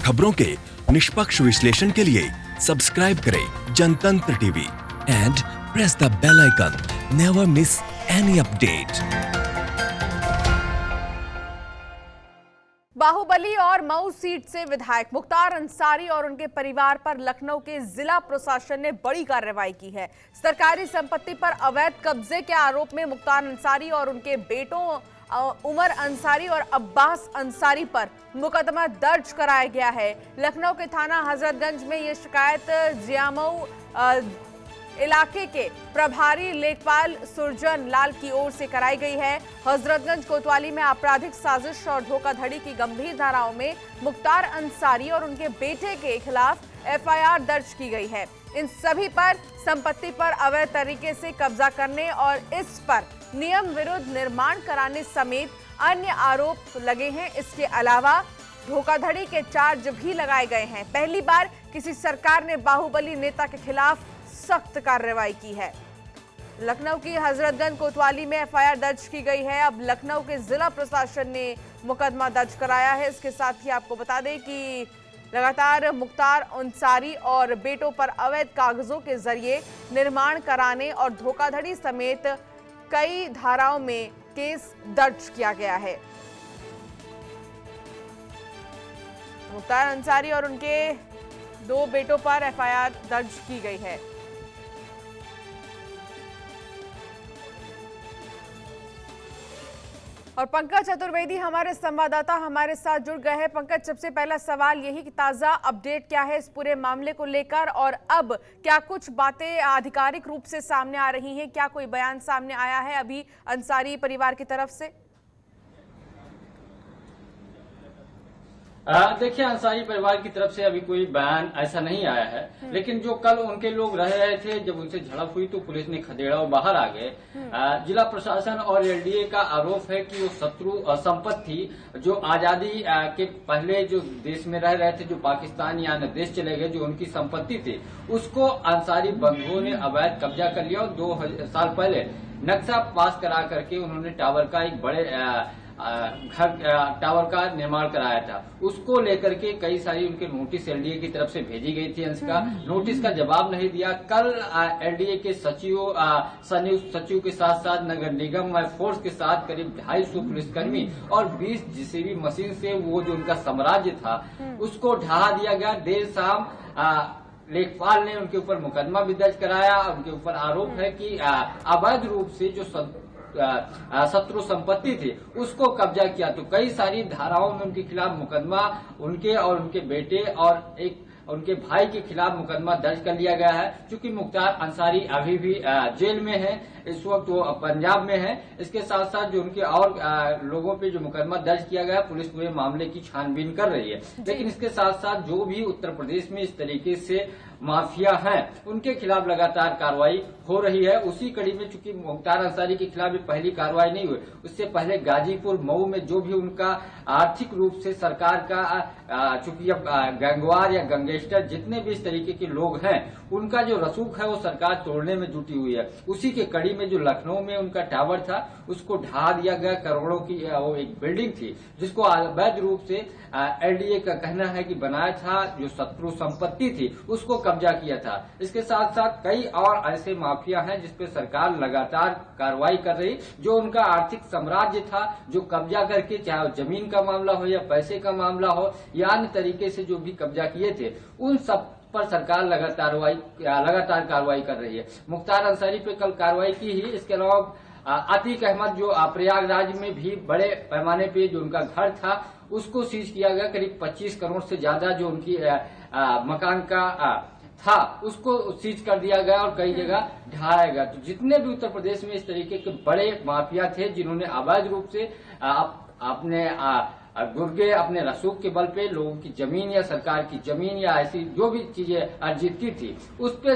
खबरों के निष्पक्ष विश्लेषण के लिए सब्सक्राइब करें Jantantra TV and press the bell icon. Never miss any update. बाहुबली और मऊ सीट से विधायक मुख्तार अंसारी और उनके परिवार पर लखनऊ के जिला प्रशासन ने बड़ी कार्रवाई की है। सरकारी संपत्ति पर अवैध कब्जे के आरोप में मुख्तार अंसारी और उनके बेटों उमर अंसारी और अब्बास अंसारी पर मुकदमा दर्ज कराया गया है। लखनऊ के थाना हजरतगंज में ये शिकायत जियामऊ इलाके के प्रभारी लेखपाल सुरजन लाल की ओर से कराई गई है। हजरतगंज कोतवाली में आपराधिक साजिश और धोखाधड़ी की गंभीर धाराओं में मुख्तार अंसारी और उनके बेटे के खिलाफ एफआईआर दर्ज की गई है। इन सभी पर संपत्ति पर अवैध तरीके से कब्जा करने और इस पर नियम विरुद्ध निर्माण कराने समेत अन्य आरोप लगे हैं। इसके अलावा धोखाधड़ी के चार्ज भी लगाए गए हैं। पहली बार किसी सरकार ने बाहुबली नेता के खिलाफ सख्त कार्रवाई की है। लखनऊ की हजरतगंज कोतवाली में एफआईआर दर्ज की गई है। अब लखनऊ के जिला प्रशासन ने मुकदमा दर्ज कराया है। इसके साथ ही आपको बता दें कि लगातार मुख्तार अंसारी और बेटों पर अवैध कागजों के जरिए निर्माण कराने और धोखाधड़ी समेत कई धाराओं में केस दर्ज किया गया है। मुख्तार अंसारी और उनके दो बेटों पर एफआईआर दर्ज की गई है। और पंकज चतुर्वेदी हमारे संवाददाता हमारे साथ जुड़ गए हैं। पंकज, सबसे पहला सवाल यही कि ताजा अपडेट क्या है इस पूरे मामले को लेकर, और अब क्या कुछ बातें आधिकारिक रूप से सामने आ रही हैं? क्या कोई बयान सामने आया है अभी अंसारी परिवार की तरफ से? देखिए, अंसारी परिवार की तरफ से अभी कोई बयान ऐसा नहीं आया है, लेकिन जो कल उनके लोग रह रहे थे, जब उनसे झड़प हुई तो पुलिस ने खदेड़ा और बाहर आ गए। जिला प्रशासन और एलडीए का आरोप है कि वो शत्रु संपत्ति जो आजादी के पहले जो देश में रह रहे थे, जो पाकिस्तान या अन्य देश चले गए, जो उनकी संपत्ति थी, उसको अंसारी बंधुओं ने अवैध कब्जा कर लिया। और 2 साल पहले नक्शा पास करा करके उन्होंने टावर का एक बड़े टावर का निर्माण कराया था। उसको लेकर के कई सारी उनके नोटिस एलडीए की तरफ से भेजी गई थी। अंश का नोटिस का जवाब नहीं दिया। कल एलडीए के संयुक्त सचिव के साथ साथ नगर निगम फोर्स के साथ करीब 250 पुलिसकर्मी और 20 जेसीबी मशीन से वो जो उनका साम्राज्य था उसको ढहा दिया गया। देर शाम लेखपाल ने उनके ऊपर मुकदमा भी दर्ज कराया। उनके ऊपर आरोप है कि अवैध रूप से जो शत्रु संपत्ति थी उसको कब्जा किया। तो कई सारी धाराओं में उनके खिलाफ मुकदमा, उनके और उनके बेटे और एक उनके भाई के खिलाफ मुकदमा दर्ज कर लिया गया है। क्योंकि मुख्तार अंसारी अभी भी जेल में है, इस वक्त वो पंजाब में है। इसके साथ साथ जो उनके और लोगों पे जो मुकदमा दर्ज किया गया, पुलिस पूरे मामले की छानबीन कर रही है। लेकिन इसके साथ साथ जो भी उत्तर प्रदेश में इस तरीके से माफिया हैं, उनके खिलाफ लगातार कार्रवाई हो रही है। उसी कड़ी में चूंकि मुख्तार अंसारी के खिलाफ पहली कार्रवाई नहीं हुई, उससे पहले गाजीपुर मऊ में जो भी उनका आर्थिक रूप से सरकार का चूंकि अब गैंगवार या गैंगस्टर जितने भी इस तरीके के लोग हैं, उनका जो रसूख है वो सरकार तोड़ने में जुटी हुई है। उसी के कड़ी में जो लखनऊ में उनका टावर था उसको ढहा दिया गया। करोड़ों की वो एक बिल्डिंग थी जिसको अवैध रूप से एलडीए का कहना है कि बनाया था, जो शत्रु संपत्ति थी उसको कब्जा किया था। इसके साथ साथ कई और ऐसे माफिया हैं जिसपे सरकार लगातार कार्रवाई कर रही। जो उनका आर्थिक साम्राज्य था, जो कब्जा करके, चाहे जमीन का मामला हो या पैसे का मामला हो या अन्य तरीके से जो भी कब्जा किए थे, उन सब पर सरकार लगातार कार्रवाई कर रही है। मुख्तार अंसारी पे कल कार्रवाई की ही। इसके अलावा अतीक अहमद जो प्रयागराज में भी बड़े पैमाने पे जो उनका घर था उसको सीज किया गया। करीब 25 करोड़ से ज्यादा जो उनकी मकान का था उसको सीज कर दिया गया और कई जगह ढहाया गया। तो जितने भी उत्तर प्रदेश में इस तरीके के बड़े माफिया थे जिन्होंने अवैध रूप से अपने गुर्गे, अपने रसूख के बल पे लोगों की जमीन या सरकार की जमीन या ऐसी जो भी चीजें अर्जित की थी, उस पे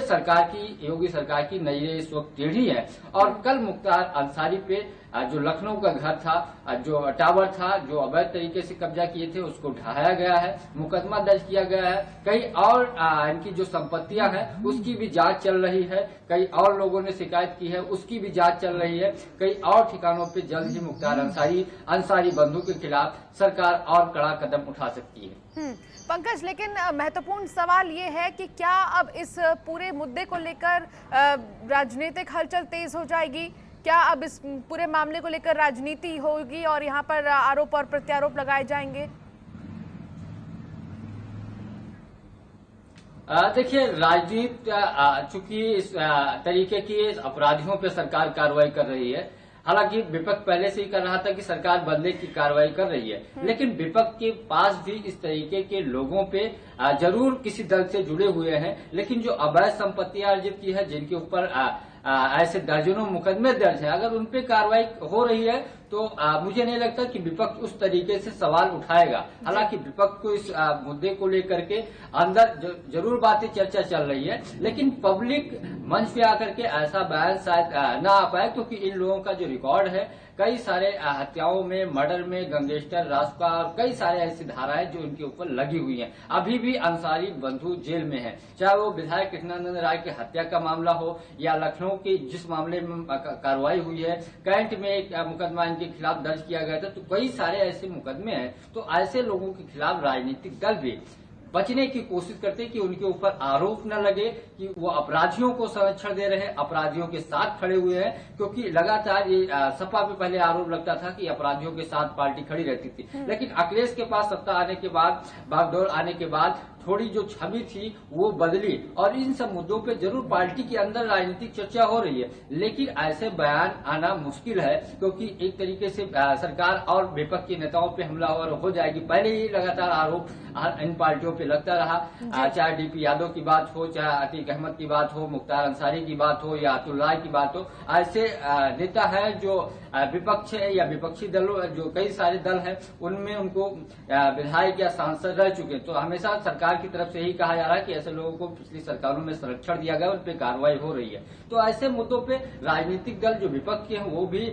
योगी सरकार की नजरें इस वक्त टेढ़ी है। और कल मुख्तार अंसारी पे जो लखनऊ का घर था, जो टावर था, जो अवैध तरीके से कब्जा किए थे, उसको ढहाया गया है, मुकदमा दर्ज किया गया है। कई और इनकी जो संपत्तियां हैं उसकी भी जांच चल रही है। कई और लोगों ने शिकायत की है, उसकी भी जांच चल रही है। कई और ठिकानों पे जल्द ही मुख्तार अंसारी बंधु के खिलाफ सरकार और कड़ा कदम उठा सकती है। पंकज, लेकिन महत्वपूर्ण सवाल ये है कि क्या अब इस पूरे मुद्दे को लेकर राजनीतिक हलचल तेज हो जाएगी? क्या अब इस पूरे मामले को लेकर राजनीति होगी और यहाँ पर आरोप और प्रत्यारोप लगाए जाएंगे? देखिए, राजनीति चूंकि इस तरीके की अपराधियों पे सरकार कार्रवाई कर रही है। हालांकि विपक्ष पहले से ही कर रहा था कि सरकार बदले की कार्रवाई कर रही है, लेकिन विपक्ष के पास भी इस तरीके के लोगों पे जरूर किसी दल से जुड़े हुए हैं, लेकिन जो अवैध संपत्तियां अर्जित की है, जिनके ऊपर ऐसे दर्जनों मुकदमे दर्ज है, अगर उन पे कार्रवाई हो रही है तो मुझे नहीं लगता कि विपक्ष उस तरीके से सवाल उठाएगा। हालांकि विपक्ष को इस मुद्दे को लेकर के अंदर जरूर बातें चर्चा चल रही है, लेकिन पब्लिक मंच पे आकर के ऐसा बयान शायद ना आ पाए, क्योंकि इन लोगों का जो रिकॉर्ड है, कई सारे हत्याओं में, मर्डर में, गैंगस्टर, रास्ता, कई सारे ऐसी धाराएं जो इनके ऊपर लगी हुई हैं। अभी भी अंसारी बंधु जेल में है, चाहे वो विधायक कृष्णानंद राय की हत्या का मामला हो या लखनऊ के जिस मामले में कार्रवाई हुई है, कैंट में एक मुकदमा इनके खिलाफ दर्ज किया गया था। तो कई सारे ऐसे मुकदमे हैं। तो ऐसे लोगों के खिलाफ राजनीतिक दल भी बचने की कोशिश करते हैं कि उनके ऊपर आरोप न लगे कि वो अपराधियों को संरक्षण दे रहे हैं, अपराधियों के साथ खड़े हुए हैं। क्योंकि लगातार ये सपा पे पहले आरोप लगता था कि अपराधियों के साथ पार्टी खड़ी रहती थी, लेकिन अखिलेश के पास सत्ता आने के बाद, बागडोर आने के बाद थोड़ी जो छवि थी वो बदली और इन सब मुद्दों पे जरूर पार्टी के अंदर राजनीतिक चर्चा हो रही है। लेकिन ऐसे बयान आना मुश्किल है, क्योंकि एक तरीके से सरकार और विपक्ष के नेताओं पे हमलावर हो जाएगी। पहले ही लगातार आरोप इन पार्टियों पे लगता रहा, चाहे डीपी यादव की बात हो, चाहे अतीक अहमद की बात हो, मुख्तार अंसारी की बात हो या अतुल राय की बात हो। ऐसे नेता है जो विपक्ष है या विपक्षी दलों, जो कई सारे दल हैं, उनमें उनको विधायक या सांसद रह चुके। तो हमेशा सरकार की तरफ से ही कहा जा रहा है कि ऐसे लोगों को पिछली सरकारों में संरक्षण दिया गया, उन पे कार्रवाई हो रही है। तो ऐसे मुद्दों पे राजनीतिक दल जो विपक्ष के हैं वो भी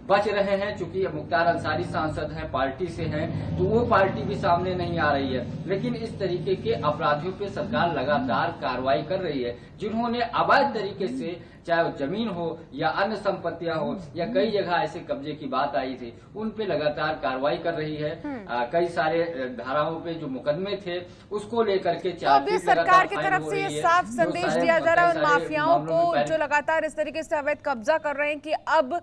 बच रहे हैं। चूंकि मुख्तार अंसारी सांसद हैं, पार्टी से हैं, तो वो पार्टी भी सामने नहीं आ रही है। लेकिन इस तरीके के अपराधियों पे सरकार लगातार कार्रवाई कर रही है, जिन्होंने अवैध तरीके से, चाहे वो जमीन हो या अन्य संपत्तियां हो या कई जगह ऐसे कब्जे की बात आई थी, उन पे लगातार कार्रवाई कर रही है। कई सारे धाराओं पे जो मुकदमे थे उसको लेकर के तो अभी सरकार की तरफ से ये साफ संदेश दिया जा रहा है उन माफियाओं को जो लगातार इस तरीके से अवैध कब्जा कर रहे हैं कि अब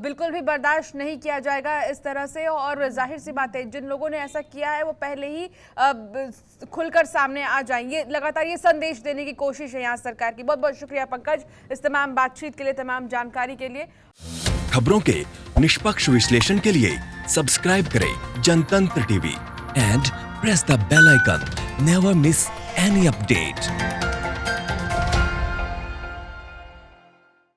बिल्कुल भी बर्दाश्त नहीं किया जाएगा इस तरह से। और जाहिर सी बात है, जिन लोगों ने ऐसा किया है वो पहले ही खुलकर सामने आ जाएंगे। लगातार ये संदेश देने की कोशिश है यहाँ सरकार की। बहुत बहुत शुक्रिया पंकज इस तमाम बातचीत के लिए, तमाम जानकारी के लिए। खबरों के निष्पक्ष विश्लेषण के लिए सब्सक्राइब करें Jantantra TV and press the bell icon. Never miss any update.